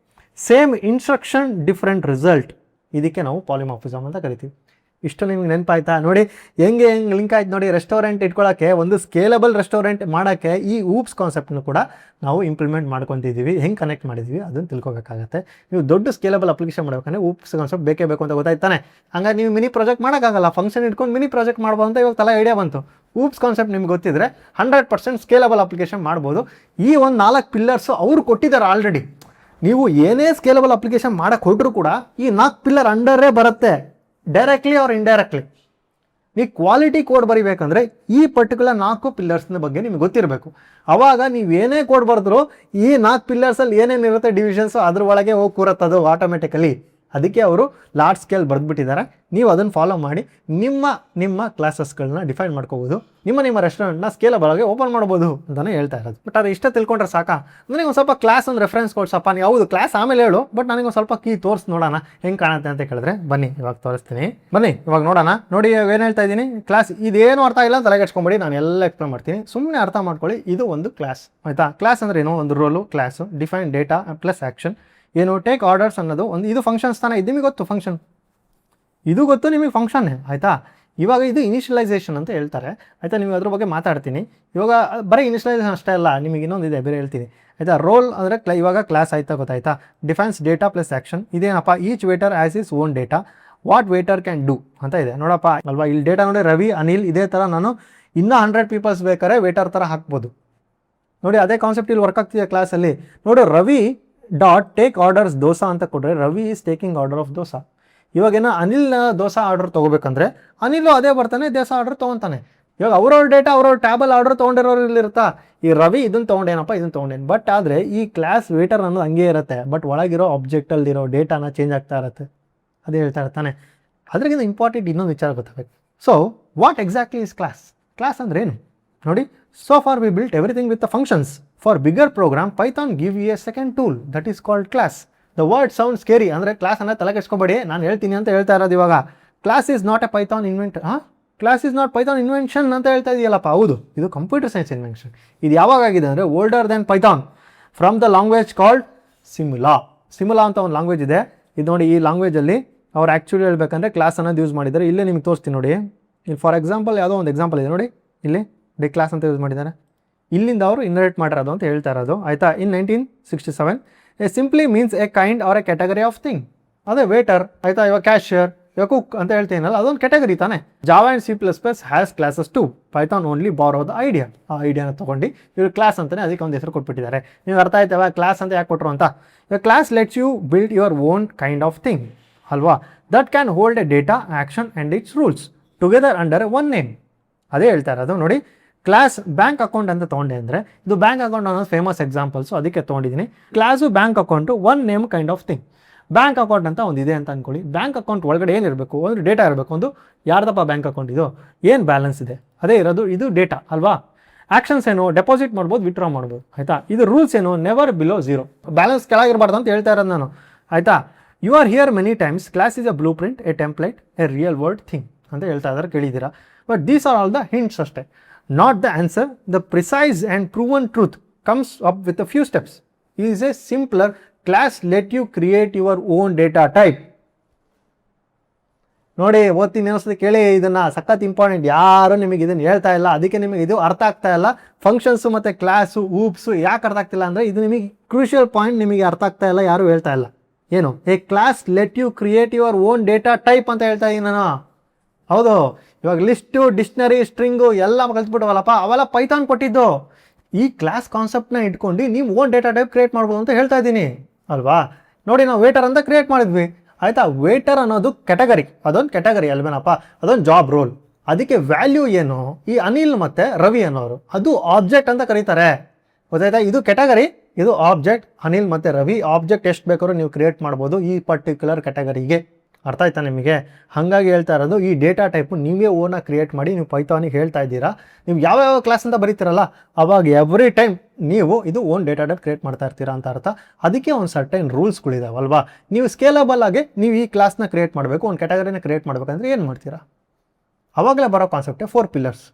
same instruction different result. ಇದಕ್ಕೆ ನಾವು ಪಾಲಿಮಾರ್ಫಿಸಮ್ ಅಂತ ಕರಿತೀವಿ. ಇಷ್ಟು ನಿಮ್ಗೆ ನೆನಪಾಯ್ತಾ ನೋಡಿ, ಹೆಂಗೆ ಲಿಂಕ್ ಆಯ್ತು ನೋಡಿ. ರೆಸ್ಟೋರೆಂಟ್ ಇಟ್ಕೊಳ್ಳೋಕ್ಕೆ, ಒಂದು ಸ್ಕೇಲಬಲ್ ರೆಸ್ಟೋರೆಂಟ್ ಮಾಡೋಕ್ಕೆ ಈ ಊಪ್ಸ್ ಕಾನ್ಸೆಪ್ಟನ್ನು ಕೂಡ ನಾವು ಇಂಪ್ಲಿಮೆಂಟ್ ಮಾಡ್ಕೊತಿದ್ದೀವಿ. ಹೆಂಗೆ ಕನೆಕ್ಟ್ ಮಾಡಿದ್ದೀವಿ ಅದನ್ನು ತಿಳ್ಕೊಬೇಕಾಗತ್ತೆ. ನೀವು ದೊಡ್ಡ ಸ್ಕೇಲಬಲ್ ಅಪ್ಲಿಕೇಶನ್ ಮಾಡಬೇಕಂದ್ರೆ ಊಪ್ಸ್ ಕಾನ್ಸೆಪ್ಟ್ ಬೇಕೇ ಬೇಕು ಅಂತ ಗೊತ್ತಾಯ್ತಾನೆ. ಹಂಗಾಗಿ ನೀವು ಮಿನಿ ಪ್ರಾಜೆಕ್ಟ್ ಮಾಡೋಕ್ಕಾಗಲ್ಲ, ಫಂಕ್ಷನ್ ಇಟ್ಕೊಂಡು ಮಿನಿ ಪ್ರಾಜೆಕ್ಟ್ ಮಾಡ್ಬೋದು ಅಂತ ಇವಾಗ ತಲೆ ಐಡಿಯಾ ಬಂತು. ಊಪ್ಸ್ ಕಾನ್ಸೆಪ್ಟ್ ನಿಮ್ಗೆ ಗೊತ್ತಿದ್ರೆ 100% ಸ್ಕೇಲಬಲ್ ಅಪ್ಲಿಕೇಶನ್ ಮಾಡ್ಬೋದು. ಈ ಒಂದು 4 ಪಿಲ್ಲರ್ಸು ಅವರು ಕೊಟ್ಟಿದ್ದಾರೆ ಆಲ್ರೆಡಿ. ನೀವು ಏನೇ ಸ್ಕೇಲಬಲ್ ಅಪ್ಲಿಕೇಶನ್ ಮಾಡೋಕ್ಕೆ ಹೊರಟ್ರು ಕೂಡ ಈ 4 ಪಿಲ್ಲರ್ ಅಂಡರೇ ಬರುತ್ತೆ. Directly R indirectly. ನೀವು ಕ್ವಾಲಿಟಿ ಕೋಡ್ ಬರಿಬೇಕಂದ್ರೆ ಈ ಪರ್ಟಿಕ್ಯುಲರ್ 4 ಪಿಲ್ಲರ್ಸ್ನ ಬಗ್ಗೆ ನಿಮ್ಗೆ ಗೊತ್ತಿರಬೇಕು. ಅವಾಗ ನೀವು ಏನೇ ಕೋಡ್ ಬರೆದ್ರು ಈ 4 ಪಿಲ್ಲರ್ಸಲ್ಲಿ ಏನೇನಿರುತ್ತೆ ಡಿವಿಷನ್ಸು ಅದ್ರ ಒಳಗೆ ಹೋಗಿ ಕೂರತ್ತದು ಆಟೋಮೆಟಿಕಲಿ. ಅದಕ್ಕೆ ಅವರು ಲಾರ್ಜ್ ಸ್ಕೇಲ್ ಬರೆದ್ಬಿಟ್ಟಿದ್ದಾರೆ. ನೀವು ಅದನ್ನು ಫಾಲೋ ಮಾಡಿ ನಿಮ್ಮ ಕ್ಲಾಸಸ್ಗಳನ್ನ ಡಿಫೈನ್ ಮಾಡ್ಕೋಬೋದು. ನಿಮ್ಮ ರೆಸ್ಟೋರೆಂಟ್ನ ಸ್ಕೇಲಬಲ್ ಆಗಿ ಓಪನ್ ಮಾಡ್ಬೋದು ಅಂತಲೇ ಹೇಳ್ತಾ ಇರೋದು. ಬಟ್ ಅದು ಇಷ್ಟ ತಿಳ್ಕೊಂಡ್ರೆ ಸಾಕಾ? ನನಗೆ ಒಂದು ಸ್ವಲ್ಪ ಕ್ಲಾಸ್ ಒಂದು ರೆಫರೆನ್ಸ್ ಕೊಡ್ಸಪ್ಪ. ನೀವು ಹೌದು ಕ್ಲಾಸ್ ಆಮೇಲೆ ಹೇಳು, ಬಟ್ ನನಗೆ ಒಂದು ಸ್ವಲ್ಪ ಕೀ ತೋರಿಸಿ ನೋಡೋಣ ಹೆಂಗೆ ಕಾಣುತ್ತೆ ಅಂತ ಕೇಳಿದ್ರೆ ಬನ್ನಿ ಇವಾಗ ತೋರಿಸ್ತೀನಿ. ಬನ್ನಿ ಇವಾಗ ನೋಡೋಣ. ನೋಡಿ ಏನು ಹೇಳ್ತಾ ಇದ್ದೀನಿ, ಕ್ಲಾಸ್ ಇದೇನು ಅರ್ಥ ಇಲ್ಲ ತಲೆಗೆ ಹಚ್ಕೊಂಬೇಡಿ, ನಾನು ಎಲ್ಲ ಎಕ್ಸ್ಪ್ಲೇನ್ ಮಾಡ್ತೀನಿ. ಸುಮ್ಮನೆ ಅರ್ಥ ಮಾಡ್ಕೊಳ್ಳಿ. ಇದು ಒಂದು ಕ್ಲಾಸ್ ಆಯಿತಾ. ಕ್ಲಾಸ್ ಅಂದ್ರೆ ಏನು? ಒಂದು role class, define data plus action. ಏನು ಟೇಕ್ ಆರ್ಡರ್ಸ್ ಅನ್ನೋದು ಒಂದು ಇದು ಫಂಕ್ಷನ್ಸ್ ತಾನೇ. ಇದು ನಿಮಗೆ ಗೊತ್ತು ಫಂಕ್ಷನ್, ಇದು ಗೊತ್ತು ನಿಮಗೆ ಫಂಕ್ಷನ್ನೇ ಆಯಿತಾ. ಇವಾಗ ಇದು ಇನಿಷಿಯಲೈಸೇಷನ್ ಅಂತ ಹೇಳ್ತಾರೆ ಆಯಿತಾ. ನಿಮಗೆ ಅದ್ರ ಬಗ್ಗೆ ಮಾತಾಡ್ತೀನಿ. ಇವಾಗ ಬರೀ ಇನಿಷಿಯಲೈಸೇಷನ್ ಅಷ್ಟೇ ಅಲ್ಲ, ನಿಮಗೆ ಇನ್ನೊಂದಿದೆ ಬೇರೆ ಹೇಳ್ತೀನಿ ಆಯಿತಾ. ರೋಲ್ ಅಂದರೆ ಇವಾಗ ಕ್ಲಾಸ್ ಆಯಿತಾ ಗೊತ್ತಾಯ್ತಾ. Defines data plus action. ಇದೇನಪ್ಪ, each waiter has his own data, what waiter can do ಅಂತ ಇದೆ ನೋಡಪ್ಪ ಅಲ್ವಾ. ಇಲ್ಲಿ ಡೇಟಾ ನೋಡಿ ರವಿ, ಅನಿಲ್. ಇದೇ ಥರ ನಾನು ಇನ್ನೂ 100 ಪೀಪಲ್ಸ್ ಬೇಕಾದ್ರೆ ವೇಟರ್ ಥರ ಹಾಕ್ಬೋದು ನೋಡಿ. ಅದೇ ಕಾನ್ಸೆಪ್ಟ್ ಇಲ್ಲಿ ವರ್ಕ್ ಆಗ್ತಿದೆ ಕ್ಲಾಸಲ್ಲಿ. ನೋಡಿ, Ravi dot take orders dosa ಅಂತ ಕೊಟ್ಟರೆ Ravi is taking order of dosa. ಇವಾಗೇನೋ ಅನಿಲ್ನ ದೋಸಾ ಆರ್ಡರ್ ತೊಗೋಬೇಕಂದ್ರೆ ಅನಿಲು ಅದೇ ಬರ್ತಾನೆ ದೋಸಾ ಆರ್ಡರ್ ತೊಗೊತಾನೆ. ಇವಾಗ ಅವ್ರವ್ರ ಡೇಟಾ ಅವ್ರವ್ರ ಟ್ಯಾಬಲ್ ಆರ್ಡರ್ ತೊಗೊಂಡಿರೋರು ಇಲ್ಲಿರುತ್ತಾ. ಈ ರವಿ ಇದನ್ನು ತೊಗೊಂಡೇನಪ್ಪ, ಇದನ್ನು ತೊಗೊಂಡೇನು. ಬಟ್ ಆದರೆ ಈ ಕ್ಲಾಸ್ ವೇಟರ್ ಅನ್ನೋದು ಹಂಗೆ ಇರುತ್ತೆ. ಬಟ್ ಒಳಗಿರೋ ಆಬ್ಜೆಕ್ಟಲ್ಲಿರೋ ಡೇಟಾನ ಚೇಂಜ್ ಆಗ್ತಾ ಇರುತ್ತೆ. ಅದೇ ಹೇಳ್ತಾ ಇರ್ತಾನೆ. ಅದಕ್ಕಿಂತ ಇಂಪಾರ್ಟೆಂಟ್ ಇನ್ನೊಂದು ವಿಚಾರ ಗೊತ್ತಾಗಬೇಕು. So what exactly is class? Class ಅಂದ್ರೆ ಏನು ನೋಡಿ. So far we built everything with the functions. For bigger program, Python give you a second tool that is called class. The word sounds scary. ಅಂದರೆ class ಅನ್ನೋ ತಲೆ ಕೆಡಿಸ್ಕೊಬೇಡಿ, ನಾನು ಹೇಳ್ತೀನಿ ಅಂತ ಹೇಳ್ತಾ ಇರೋದು ಇವಾಗ. Class is not A Python class is not Python invention ಅಂತ ಹೇಳ್ತಾ ಇದೆಯಲ್ಲಪ್ಪ. ಹೌದು, ಇದು ಕಂಪ್ಯೂಟರ್ ಸೈನ್ಸ್ ಇನ್ವೆನ್ಷನ್. ಇದು ಯಾವಾಗ ಆಗಿದೆ ಅಂದರೆ older than Python, from the language called Simula. Simula ಅಂತ ಒಂದು ಲ್ಯಾಂಗ್ವೇಜ್ ಇದೆ. ಇದು ನೋಡಿ, ಈ ಲ್ಯಾಂಗ್ವೇಜಲ್ಲಿ ಅವ್ರು ಆ್ಯಕ್ಚುಲಿ ಹೇಳ್ಬೇಕಂದ್ರೆ ಕ್ಲಾಸ್ ಅನ್ನೋದು ಯೂಸ್ ಮಾಡಿದ್ದಾರೆ. ಇಲ್ಲೇ ನಿಮ್ಗೆ ತೋರಿಸ್ತೀನಿ ನೋಡಿ. ಇಲ್ಲಿ ಫಾರ್ ಎಕ್ಸಾಂಪಲ್ ಯಾವುದೋ ಒಂದು ಎಕ್ಸಾಂಪಲ್ ಇದೆ ನೋಡಿ, ಇಲ್ಲಿ ಕ್ಲಾಸ್ ಅಂತ ಯೂಸ್ ಮಾಡಿದ್ದಾರೆ. ಇಲ್ಲಿಂದ ಅವರು ಇನ್ಹೆರಿಟ್ ಮಾಡಿರೋದು ಅಂತ ಹೇಳ್ತಾ ಇರೋದು ಆಯಿತಾ. In 1967 a simply means a kind or a category of thing. ಅದೇ ವೇಟರ್ ಆಯಿತಾ. ಇವಾಗ ಕ್ಯಾಶಿಯರ್, ಇವಾಗ ಕುಕ್ ಅಂತ ಹೇಳ್ತೀನಲ್ಲ, ಅದೊಂದು ಕ್ಯಾಟಗರಿ ತಾನೆ. Java and C++ has classes too. Python only borrow the idea. ಆ ಐಡಿಯಾನ ತೊಗೊಂಡು ಇವರು ಕ್ಲಾಸ್ ಅಂತಲೇ ಅದಕ್ಕೆ ಒಂದು ಹೆಸರು ಕೊಟ್ಬಿಟ್ಟಿದ್ದಾರೆ. ನೀವು ಅರ್ಥ ಆಯ್ತವ ಕ್ಲಾಸ್ ಅಂತ ಯಾಕೆ ಕೊಟ್ಟರು ಅಂತ. ಇವಾಗ class lets you build your own kind of thing ಅಲ್ವಾ. That can hold a data, action and its rules together under one name. ಅದೇ ಹೇಳ್ತಾ ಇರೋದು ನೋಡಿ. ಕ್ಲಾಸ್ ಬ್ಯಾಂಕ್ ಅಕೌಂಟ್ ಅಂತ ತೊಗೊಂಡೆ ಅಂದರೆ ಇದು ಬ್ಯಾಂಕ್ ಅಕೌಂಟ್ ಅನ್ನೋದು ಫೇಮಸ್ ಎಕ್ಸಾಂಪಲ್ಸು, ಅದಕ್ಕೆ ತೊಗೊಂಡಿದ್ದೀನಿ. Class bank account one name kind of thing. Bank account ಅಂತ ಒಂದು ಇದೆ ಅಂತ ಅಂದ್ಕೊಳ್ಳಿ. ಬ್ಯಾಂಕ್ ಅಕೌಂಟ್ ಒಳಗಡೆ ಏನಿರಬೇಕು, ಒಂದು ಡೇಟಾ ಇರಬೇಕು. ಒಂದು ಯಾರ್ದಪ್ಪ ಬ್ಯಾಂಕ್ ಅಕೌಂಟ್ ಇದು, ಏನು ಬ್ಯಾಲೆನ್ಸ್ ಇದೆ ಅದೇ ಇರೋದು, ಇದು ಡೇಟಾ ಅಲ್ವಾ. ಆ್ಯಕ್ಷನ್ಸ್ ಏನು, ಡೆಪಾಸಿಟ್ ಮಾಡ್ಬೋದು, ವಿತ್ಡ್ರಾ ಮಾಡ್ಬೋದು ಆಯಿತಾ. ಇದು ರೂಲ್ಸ್ ಏನು, ನೆವರ್ ಬಿಲೋ 0. ಬ್ಯಾಲೆನ್ಸ್ ಕೆಳಗಿರಬಾರ್ದು ಅಂತ ಹೇಳ್ತಾ ಇರೋದು ನಾನು ಆಯಿತಾ. You are hear many times. Class is a blueprint, a template, a real world thing ಅಂತ ಹೇಳ್ತಾ ಇದ್ದಾರೆ, ಕೇಳಿದ್ದೀರಾ. But these are all the hints ಅಷ್ಟೇ, not the answer. The precise and proven truth comes up with a few steps. It is a simpler class let you create your own data type. ನೋಡಿ, ಓದ್ತೀನಿ ಅನಿಸ್ತದೆ ಕೇಳಿ, ಇದನ್ನು ಸಖತ್ important. ಯಾರು ನಿಮಗೆ ಇದನ್ನು ಹೇಳ್ತಾ ಇಲ್ಲ, ಅದಕ್ಕೆ ನಿಮಗೆ ಇದು ಅರ್ಥ ಆಗ್ತಾ ಇಲ್ಲ. ಫಂಕ್ಷನ್ಸು ಮತ್ತು ಕ್ಲಾಸು ಊಪ್ಸು ಯಾಕೆ ಅರ್ಥ ಆಗ್ತಿಲ್ಲ ಅಂದರೆ ಇದು ನಿಮಗೆ ಕ್ರೂಷಿಯಲ್ ಪಾಯಿಂಟ್, ನಿಮಗೆ ಅರ್ಥ ಆಗ್ತಾ ಇಲ್ಲ, ಯಾರು ಹೇಳ್ತಾ ಇಲ್ಲ. ಏನು a class let you create your own data type ಅಂತ ಹೇಳ್ತಾ ಇದ್ದೀನಿ ನಾನು. ಹೌದು, ಇವಾಗ ಲಿಸ್ಟು, ಡಿಕ್ಷನರಿ, ಸ್ಟ್ರಿಂಗು ಎಲ್ಲ ಕಲ್ತ್ಬಿಟ್ಟವಲ್ಲಪ್ಪ, ಅವೆಲ್ಲ ಪೈಥಾನ್ ಕೊಟ್ಟಿದ್ದು. ಈ ಕ್ಲಾಸ್ ಕಾನ್ಸೆಪ್ಟ್ನ ಇಟ್ಕೊಂಡು ನೀವು ಓನ್ ಡೇಟಾ ಟೈಪ್ ಕ್ರಿಯೇಟ್ ಮಾಡ್ಬೋದು ಅಂತ ಹೇಳ್ತಾ ಇದ್ದೀನಿ ಅಲ್ವಾ. ನೋಡಿ, ನಾವು ವೇಟರ್ ಅಂತ ಕ್ರಿಯೇಟ್ ಮಾಡಿದ್ವಿ ಆಯಿತಾ. ವೇಟರ್ ಅನ್ನೋದು ಕ್ಯಾಟಗರಿ, ಅದೊಂದು ಕ್ಯಾಟಗರಿ ಅಲ್ವೇನಪ್ಪ, ಅದೊಂದು ಜಾಬ್ ರೋಲ್. ಅದಕ್ಕೆ ವ್ಯಾಲ್ಯೂ ಏನು, ಈ ಅನಿಲ್ ಮತ್ತು ರವಿ ಅನ್ನೋರು ಅದು ಆಬ್ಜೆಕ್ಟ್ ಅಂತ ಕರೀತಾರೆ ಗೊತ್ತಾಯ್ತಾ. ಇದು ಕ್ಯಾಟಗರಿ, ಇದು ಆಬ್ಜೆಕ್ಟ್. ಅನಿಲ್ ಮತ್ತು ರವಿ ಆಬ್ಜೆಕ್ಟ್ ಎಷ್ಟು ಬೇಕಾದ್ರೂ ನೀವು ಕ್ರಿಯೇಟ್ ಮಾಡ್ಬೋದು ಈ ಪರ್ಟಿಕ್ಯುಲರ್ ಕ್ಯಾಟಗರಿಗೆ. ಅರ್ಥ ಆಯ್ತಾ ನಿಮಗೆ? ಹಾಗಾಗಿ ಹೇಳ್ತಾ ಇರೋದು, ಈ ಡೇಟಾ ಟೈಪು ನೀವೇ ಓನಾಗಿ ಕ್ರಿಯೇಟ್ ಮಾಡಿ ನೀವು ಪೈಥಾನಿಗೆ ಹೇಳ್ತಾ ಇದ್ದೀರಾ. ನೀವು ಯಾವ ಕ್ಲಾಸ್ ಅಂತ ಬರೀತೀರಲ್ಲ, ಅವಾಗ ಎವ್ರಿ ಟೈಮ್ ನೀವು ಇದು ಓನ್ ಡೇಟಾ ಟೈಪ್ ಕ್ರಿಯೇಟ್ ಮಾಡ್ತಾ ಇರ್ತೀರಾ ಅಂತ ಅರ್ಥ. ಅದಕ್ಕೆ ಒಂದು ಸರ್ಟೈನ್ ರೂಲ್ಸ್ಗಳಿದಾವಲ್ವಾ. ನೀವು ಸ್ಕೇಲಬಲ್ ಆಗಿ ನೀವು ಈ ಕ್ಲಾಸ್ನ ಕ್ರಿಯೇಟ್ ಮಾಡಬೇಕು, ಒಂದು ಕ್ಯಾಟಗರಿನ ಕ್ರಿಯೇಟ್ ಮಾಡಬೇಕಂದ್ರೆ ಏನು ಮಾಡ್ತೀರಾ? ಅವಾಗಲೇ ಬರೋ ಕಾನ್ಸೆಪ್ಟೇ 4 ಪಿಲ್ಲರ್ಸ್.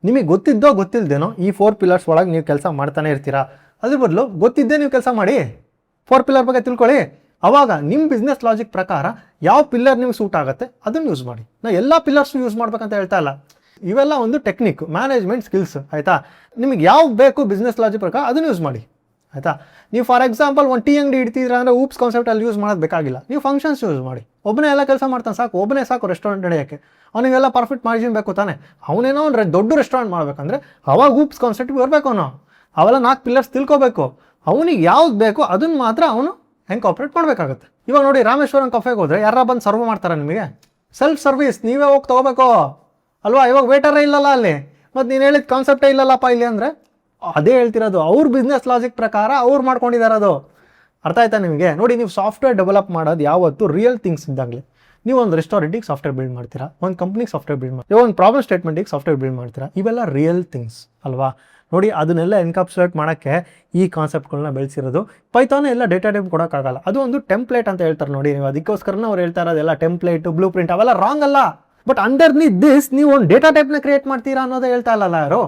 ನಿಮಗೆ ಗೊತ್ತಿದ್ದೋ ಗೊತ್ತಿಲ್ಲದೇನೋ ಈ 4 ಪಿಲ್ಲರ್ಸ್ ಒಳಗೆ ನೀವು ಕೆಲಸ ಮಾಡ್ತಾನೆ ಇರ್ತೀರಾ. ಅದ್ರ ಬದಲು ಗೊತ್ತಿದ್ದೇ ನೀವು ಕೆಲಸ ಮಾಡಿ, 4 ಪಿಲ್ಲರ್ ಬಗ್ಗೆ ತಿಳ್ಕೊಳ್ಳಿ. ಅವಾಗ ನಿಮ್ಮ ಬಿಸ್ನೆಸ್ ಲಾಜಿಕ್ ಪ್ರಕಾರ ಯಾವ ಪಿಲ್ಲರ್ ನಿಮ್ಗೆ ಸೂಟ್ ಆಗುತ್ತೆ ಅದನ್ನು ಯೂಸ್ ಮಾಡಿ. ನಾವು ಎಲ್ಲ ಪಿಲ್ಲರ್ಸು ಯೂಸ್ ಮಾಡ್ಬೇಕಂತ ಹೇಳ್ತಾ ಇಲ್ಲ. ಇವೆಲ್ಲ ಒಂದು ಟೆಕ್ನಿಕ್, ಮ್ಯಾನೇಜ್ಮೆಂಟ್ ಸ್ಕಿಲ್ಸ್ ಆಯಿತಾ. ನಿಮಗೆ ಯಾವ ಬೇಕು ಬಿಸ್ನೆಸ್ ಲಾಜಿಕ್ ಪ್ರಕಾರ ಅದನ್ನು ಯೂಸ್ ಮಾಡಿ ಆಯಿತಾ. ನೀವು ಫಾರ್ ಎಕ್ಸಾಂಪಲ್ ಒಂದು ಟೀ ಅಂಗಡಿ ಇಡ್ತಿದ್ರೆ ಅಂದರೆ ಊಪ್ಸ್ ಕಾನ್ಸೆಪ್ಟ್ ಅಲ್ಲಿ ಯೂಸ್ ಮಾಡೋದು ಬೇಕಾಗಿಲ್ಲ. ನೀವು ಫಂಕ್ಷನ್ಸ್ ಯೂಸ್ ಮಾಡಿ. ಒಬ್ಬನೇ ಎಲ್ಲ ಕೆಲಸ ಮಾಡ್ತಾನೆ ಸಾಕು, ಒಬ್ಬನೇ ಸಾಕು ರೆಸ್ಟೋರೆಂಟ್ ನಡೆಯೋಕ್ಕೆ. ಅವನಿಗೆಲ್ಲ ಪರ್ಫೆಕ್ಟ್ ಮಾರ್ಜಿನ್ ಬೇಕು ತಾನೆ. ಅವನೇನೋ ಒಂದು ದೊಡ್ಡ ರೆಸ್ಟೋರೆಂಟ್ ಮಾಡ್ಬೇಕಂದ್ರೆ ಅವಾಗ ಊಪ್ಸ್ ಕಾನ್ಸೆಪ್ಟ್ ಬರಬೇಕು. ಅವನು ಅವೆಲ್ಲ 4 ಪಿಲ್ಲರ್ಸ್ ತಿಳ್ಕೊಬೇಕು. ಅವನಿಗೆ ಯಾವ್ದು ಬೇಕು ಅದನ್ನು ಮಾತ್ರ ಅವನು ಹೆಂಗೆ ಆಪ್ರೇಟ್ ಮಾಡಬೇಕಾಗುತ್ತೆ. ಇವಾಗ ನೋಡಿ, ರಾಮೇಶ್ವರಂ ಕಫೆಗೆ ಹೋದರೆ ಯಾರ ಬಂದು ಸರ್ವ್ ಮಾಡ್ತಾರೆ ನಿಮಗೆ? ಸೆಲ್ಫ್ ಸರ್ವಿಸ್, ನೀವೇ ಹೋಗಿ ತೊಗೋಬೇಕು ಅಲ್ವಾ. ಇವಾಗ ವೇಟರೇ ಇಲ್ಲಲ್ಲ ಅಲ್ಲಿ, ಮತ್ತು ನೀನು ಹೇಳಿದ ಕಾನ್ಸೆಪ್ಟೇ ಇಲ್ಲಲ್ಲಪ್ಪ ಇಲ್ಲಿ ಅಂದರೆ ಅದೇ ಹೇಳ್ತಿರೋದು. ಅವ್ರ ಬಿಸ್ನೆಸ್ ಲಾಜಿಕ್ ಪ್ರಕಾರ ಅವ್ರು ಮಾಡ್ಕೊಂಡಿದ್ದಾರೆ ಅದು. ಅರ್ಥ ಆಯ್ತಾ ನಿಮಗೆ? ನೋಡಿ, ನೀವು ಸಾಫ್ಟ್ವೇರ್ ಡೆವಲಪ್ ಮಾಡೋದು ಯಾವತ್ತು ರಿಯಲ್ ಥಿಂಗ್ಸ್ ಇದ್ದಾಗಲೇ. ನೀವು ಒಂದು ರೆಸ್ಟೋರೆಂಟಿಗೆ ಸಾಫ್ಟ್ವೇರ್ ಬಿಲ್ಡ್ ಮಾಡ್ತೀರಾ, ಒಂದು ಕಂಪ್ನಿಗೆ ಸಾಫ್ಟ್ವೇರ್ ಬಿಲ್ಡ್ ಮಾಡ್ತೀರಾ, ಒಂದು ಪ್ರಾಬ್ಲಮ್ ಸ್ಟೇಟ್ಮೆಂಟಿಗೆ ಸಾಫ್ಟ್ವೇರ್ ಬಿಲ್ಡ್ ಮಾಡ್ತೀರಾ. ಇವೆಲ್ಲ ರಿಯಲ್ ಥಿಂಗ್ಸ್ ಅಲ್ವಾ. ನೋಡಿ, ಅದನ್ನೆಲ್ಲ ಎನ್ಕ್ಯಾಪ್ಸುಲೇಟ್ ಮಾಡೋಕ್ಕೆ ಈ ಕಾನ್ಸೆಪ್ಟ್ಗಳನ್ನ ಬೆಳೆಸಿರೋದು. ಪೈಥಾನ್ ಎಲ್ಲ ಡೇಟಾ ಟೈಪ್ ಕೊಡೋಕ್ಕಾಗಲ್ಲ, ಅದು ಒಂದು ಟೆಂಪ್ಲೇಟ್ ಅಂತ ಹೇಳ್ತಾರೆ ನೋಡಿ. ನೀವು ಅದಕ್ಕೋಸ್ಕರನೇ ಅವ್ರು ಹೇಳ್ತಾ ಇರೋದೆಲ್ಲ ಟೆಂಪ್ಲೇಟು, ಬ್ಲೂ ಪ್ರಿಂಟ್ ಅವೆಲ್ಲ ರಾಂಗ್ ಅಲ್ಲ. ಬಟ್ ಅಂಡರ್ನೀತ್ ದಿಸ್ ನೀವು ಒಂದು ಡೇಟಾ ಟೈಪ್ನ ಕ್ರಿಯೇಟ್ ಮಾಡ್ತೀರಾ ಅನ್ನೋದೇ ಹೇಳ್ತಾ ಇಲ್ಲಲ್ಲ ಯಾರು.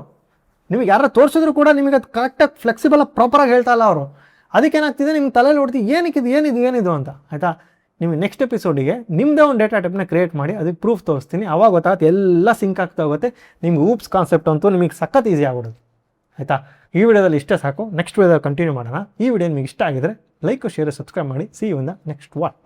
ನಿಮಗೆ ಯಾರು ತೋರಿಸಿದ್ರು ಕೂಡ ನಿಮಗೆ ಅದು ಕರೆಕ್ಟಾಗಿ ಫ್ಲೆಕ್ಸಿಬಲ್ ಪ್ರಾಪರಾಗಿ ಹೇಳ್ತಾ ಇಲ್ಲ ಅವರು. ಅದಕ್ಕೇನಾಗ್ತಿದೆ, ನಿಮ್ಮ ತಲೆಯಲ್ಲಿ ಹೊಡ್ತೀವಿ ಏನಿದು ಅಂತ. ಆಯಿತಾ, ನಿಮಗೆ ನೆಕ್ಸ್ಟ್ ಎಪಿಸೋಡಿಗೆ ನಿಮ್ಮದೇ ಒಂದು ಡೇಟಾ ಟೈಪ್ನ ಕ್ರಿಯೇಟ್ ಮಾಡಿ ಅದಕ್ಕೆ ಪ್ರೂಫ್ ತೋರಿಸ್ತೀನಿ. ಅವಾಗ ಗೊತ್ತಾಗುತ್ತೆ, ಎಲ್ಲ ಸಿಂಕ್ ಆಗ್ತಾ ಹೋಗುತ್ತೆ. ನಿಮ್ಗೆ ಊಪ್ಸ್ ಕಾನ್ಸೆಪ್ಟ್ ಅಂತೂ ನಿಮಗೆ ಸಖತ್ ಈಸಿ ಆಗ್ಬಿಡೋದು. ಆಯಿತಾ, ಈ ವಿಡಿಯೋದಲ್ಲಿ ಇಷ್ಟೇ ಸಾಕು. ನೆಕ್ಸ್ಟ್ ವಿಡಿಯೋದಲ್ಲಿ ಕಂಟಿನ್ಯೂ ಮಾಡೋಣ. ಈ ವಿಡಿಯೋ ನಿಮಗೆ ಇಷ್ಟ ಆಗಿದ್ರೆ ಲೈಕ್, ಶೇರ್, ಸಬ್ಸ್ಕ್ರೈಬ್ ಮಾಡಿ. See you in the next one.